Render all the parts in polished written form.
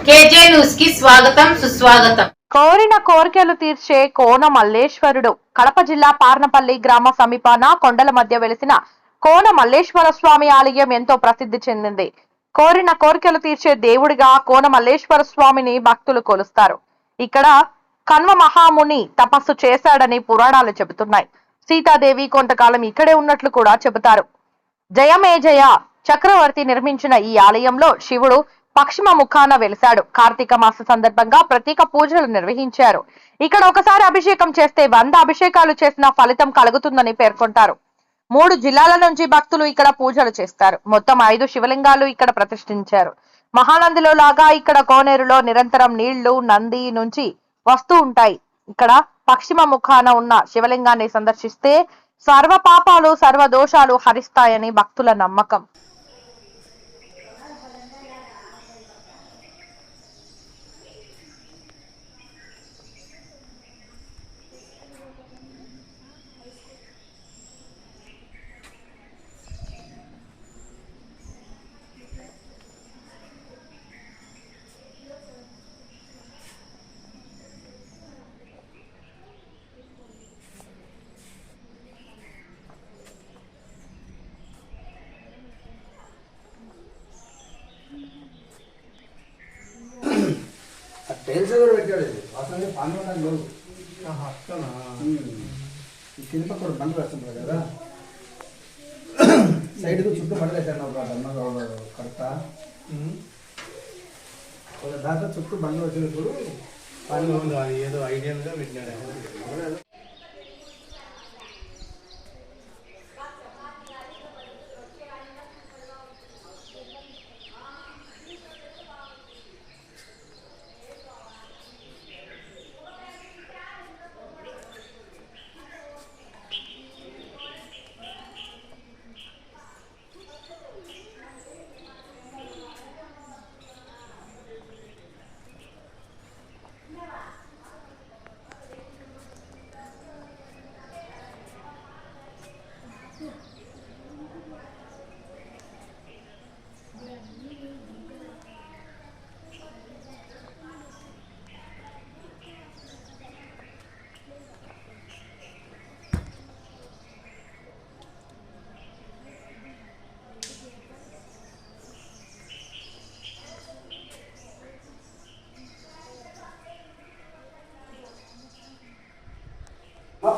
KJ news కి స్వాగతం సుస్వాగతం. కోరిన కోరికలు తీర్చే కోన మల్లేశ్వరుడు. కడప జిల్లా పార్నపల్లి గ్రామ సమీపాన కొండల మధ్య వెలిసిన కోన మల్లేశ్వర స్వామి ఆలయం ఎంతో ప్రసిద్ధి చెందింది. కోరిన కోరికలు తీర్చే దేవుడిగా కోన మల్లేశ్వర స్వామిని భక్తులు కొలుస్తారు. ఇక్కడ కన్వ మహాముని తపస్సు చేశాడని పురాణాలు చెబుతున్నాయి. సీతాదేవి కొంతకాలం ఇక్కడే ఉన్నట్లు కూడా చెబుతారు. జయమేజయ చక్రవర్తి నిర్మించిన ఈ ఆలయంలో శివుడు పశ్చిమ ముఖాన వెలిశాడు. కార్తీక మాస సందర్భంగా ప్రత్యేక పూజలు నిర్వహించారు. ఇక్కడ ఒకసారి అభిషేకం చేస్తే 100 అభిషేకాలు చేసిన ఫలితం కలుగుతుందని పేర్కొంటారు. 3 జిల్లాల నుంచి భక్తులు ఇక్కడ పూజలు చేస్తారు. మొత్తం 5 శివలింగాలు ఇక్కడ ప్రతిష్ఠించారు. మహానందిలో లాగా ఇక్కడ కోనేరులో నిరంతరం నీళ్లు నంది నుంచి వస్తూ ఉంటాయి. ఇక్కడ పశ్చిమ ముఖాన ఉన్న శివలింగాన్ని సందర్శిస్తే సర్వ పాపాలు సర్వ దోషాలు హరిస్తాయని భక్తుల నమ్మకం. టైల్స్ కూడా పెట్టాడు. ఇది వాసన పాలు లేవు. కింద పక్క బండ్లు వేస్తుంటారు కదా, సైడ్కు చుట్టూ బండ్లు వేసాను కరెక్టా. ఒక దాంట్లో చుట్టూ బండ్లు వచ్చినప్పుడు పని ఏదో ఐడియాగా పెట్టినాడు.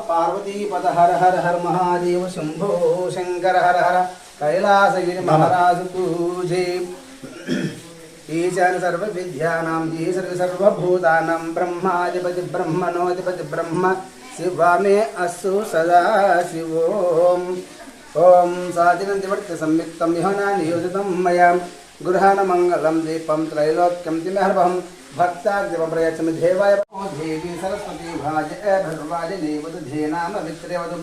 पार्वतीपद हर हर हर महादेव शंभो शंकर हर हर कैलासगिरि महाराज पूजे ईशान सर्व विद्यानां ईश्वर सर्वभूतानां ब्रह्माधिपति ब्रह्मणोधिपति ब्रह्म शिवामे अस्सु सदा शिवोम ओम साधिनन्दिवर्त संयुक्तं विहना नियोजितं मया गृहाण मंगलम दीपम त्रैलोक्यम दिमहर्भम भक्ताग्निमप्रयच्छमि देवाय देवी सरस्वती भाज भद्रवाज देवत धेनाम वित्रेवदु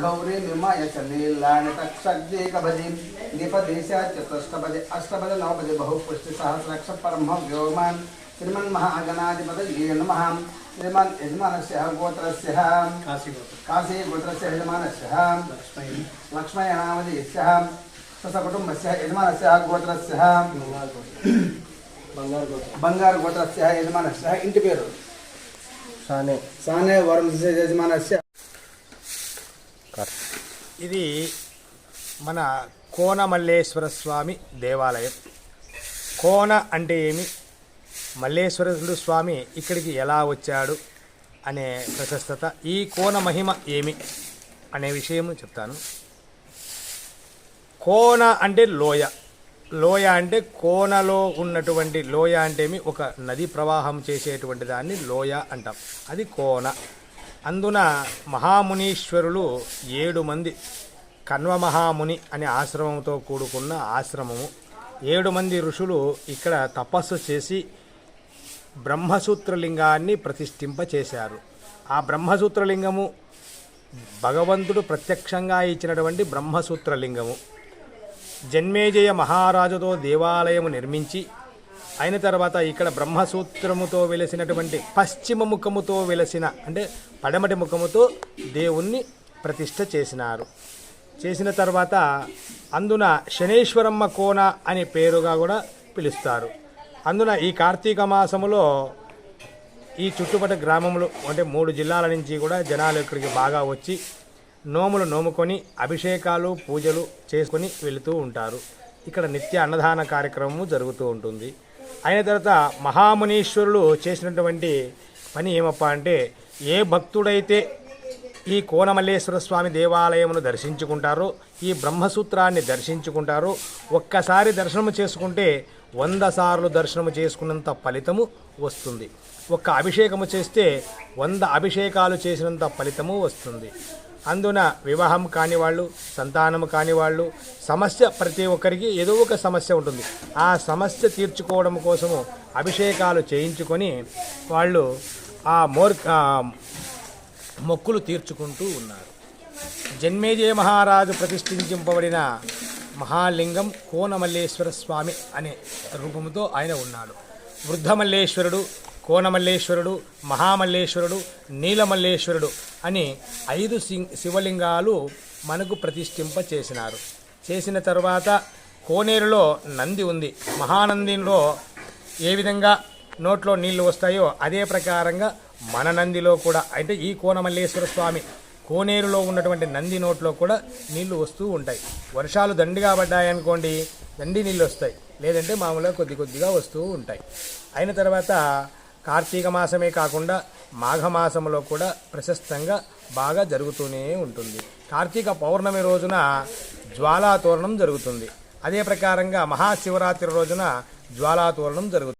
गौरी निर्माय चलीलानि तक्षज्ञेकभजि दीपदेशा चतुष्टपदे अष्टपदे नवपदे बहुपुष्टि सहस्रलक्ष परम व्योमान् श्रीमन्महागणाधिपतये नमः। श्रीमन् यजमानस्य गोत्रस्य काशी गोत्रस्य यजमानस्य लक्ष्मणनामधेयस्य स्वकुटुम्बस्य यजमानस्य गोत्रस्य బంగారు గోత్రస్య యజమానస్య ఇంటి పేరు సానే వరంశ యజమానస్య. ఇది మన కోన మల్లేశ్వర స్వామి దేవాలయం. కోన అంటే ఏమి, మల్లేశ్వరుడు స్వామి ఇక్కడికి ఎలా వచ్చాడు అనే ప్రశస్తత, ఈ కోన మహిమ ఏమి అనే విషయం చెప్తాను. కోన అంటే లోయ, లోయ అంటే కోనలో ఉన్నటువంటి లోయ అంటేమి ఒక నది ప్రవాహం చేసేటువంటి దాన్ని లోయ అంటాం, అది కోన. అందున మహామునీశ్వరులు 7 మంది, కన్వ మహాముని అనే ఆశ్రమంతో కూడుకున్న ఆశ్రమము. 7 మంది ఋషులు ఇక్కడ తపస్సు చేసి బ్రహ్మసూత్రలింగాన్ని ప్రతిష్ఠింపచేశారు. ఆ బ్రహ్మసూత్రలింగము భగవంతుడు ప్రత్యక్షంగా ఇచ్చినటువంటి బ్రహ్మసూత్రలింగము. జన్మేజయ మహారాజుతో దేవాలయము నిర్మించి అయిన తర్వాత ఇక్కడ బ్రహ్మసూత్రముతో వెలసినటువంటి పశ్చిమ ముఖముతో వెలసిన అంటే పడమటి ముఖముతో దేవుణ్ణి ప్రతిష్ఠ చేసినారు. చేసిన తర్వాత అందున శనేశ్వరమ్మ కోన అనే పేరుగా కూడా పిలుస్తారు. అందున ఈ కార్తీక మాసములో ఈ చుట్టుపక్కల గ్రామములు అంటే 3 జిల్లాల నుంచి కూడా జనాలు ఇక్కడికి బాగా వచ్చి నోములు నోముకొని అభిషేకాలు పూజలు చేసుకొని వెళుతూ ఉంటారు. ఇక్కడ నిత్య అన్నదాన కార్యక్రమము జరుగుతూ ఉంటుంది. అయిన తర్వాత మహామునీశ్వరులు చేసినటువంటి పని ఏమప్పా అంటే, ఏ భక్తుడైతే ఈ కోనమల్లేశ్వర స్వామి దేవాలయమును దర్శించుకుంటారో, ఈ బ్రహ్మసూత్రాన్ని దర్శించుకుంటారో, ఒక్కసారి దర్శనము చేసుకుంటే 100 సార్లు దర్శనము చేసుకున్నంత ఫలితము వస్తుంది. ఒక్క అభిషేకము చేస్తే 100 అభిషేకాలు చేసినంత ఫలితము వస్తుంది. అందున వివాహం కాని వాళ్ళు, సంతానము కాని వాళ్ళు, సమస్య ప్రతి ఒక్కరికి ఏదో ఒక సమస్య ఉంటుంది. ఆ సమస్య తీర్చుకోవడం కోసము అభిషేకాలు చేయించుకొని వాళ్ళు ఆ మొక్కులు తీర్చుకుంటూ ఉన్నారు. జన్మేజయ మహారాజు ప్రతిష్ఠింపబడిన మహాలింగం కోనమల్లేశ్వర స్వామి అనే రూపంతో ఆయన ఉన్నాడు. వృద్ధమల్లేశ్వరుడు, కోనమల్లేశ్వరుడు, మహామల్లేశ్వరుడు, నీలమల్లేశ్వరుడు అని 5 శివలింగాలు మనకు ప్రతిష్ఠింప చేసినారు. చేసిన తర్వాత కోనేరులో నంది ఉంది. మహానందిలో ఏ విధంగా నోట్లో నీళ్లు వస్తాయో అదే ప్రకారంగా మన నందిలో కూడా, అంటే ఈ కోనమల్లేశ్వర స్వామి కోనేరులో ఉన్నటువంటి నంది నోట్లో కూడా నీళ్లు వస్తూ ఉంటాయి. వర్షాలు దండిగా పడ్డాయనుకోండి, దండి నీళ్ళు వస్తాయి. లేదంటే మామూలుగా కొద్దిగా వస్తూ ఉంటాయి. అయిన తర్వాత కార్తీక మాసమే కాకుండా మాఘమాసంలో కూడా ప్రశస్తంగా బాగా జరుగుతూనే ఉంటుంది. కార్తీక పౌర్ణమి రోజున జ్వాలాతోరణం జరుగుతుంది. అదే ప్రకారంగా మహాశివరాత్రి రోజున జ్వాలాతోరణం జరుగుతుంది.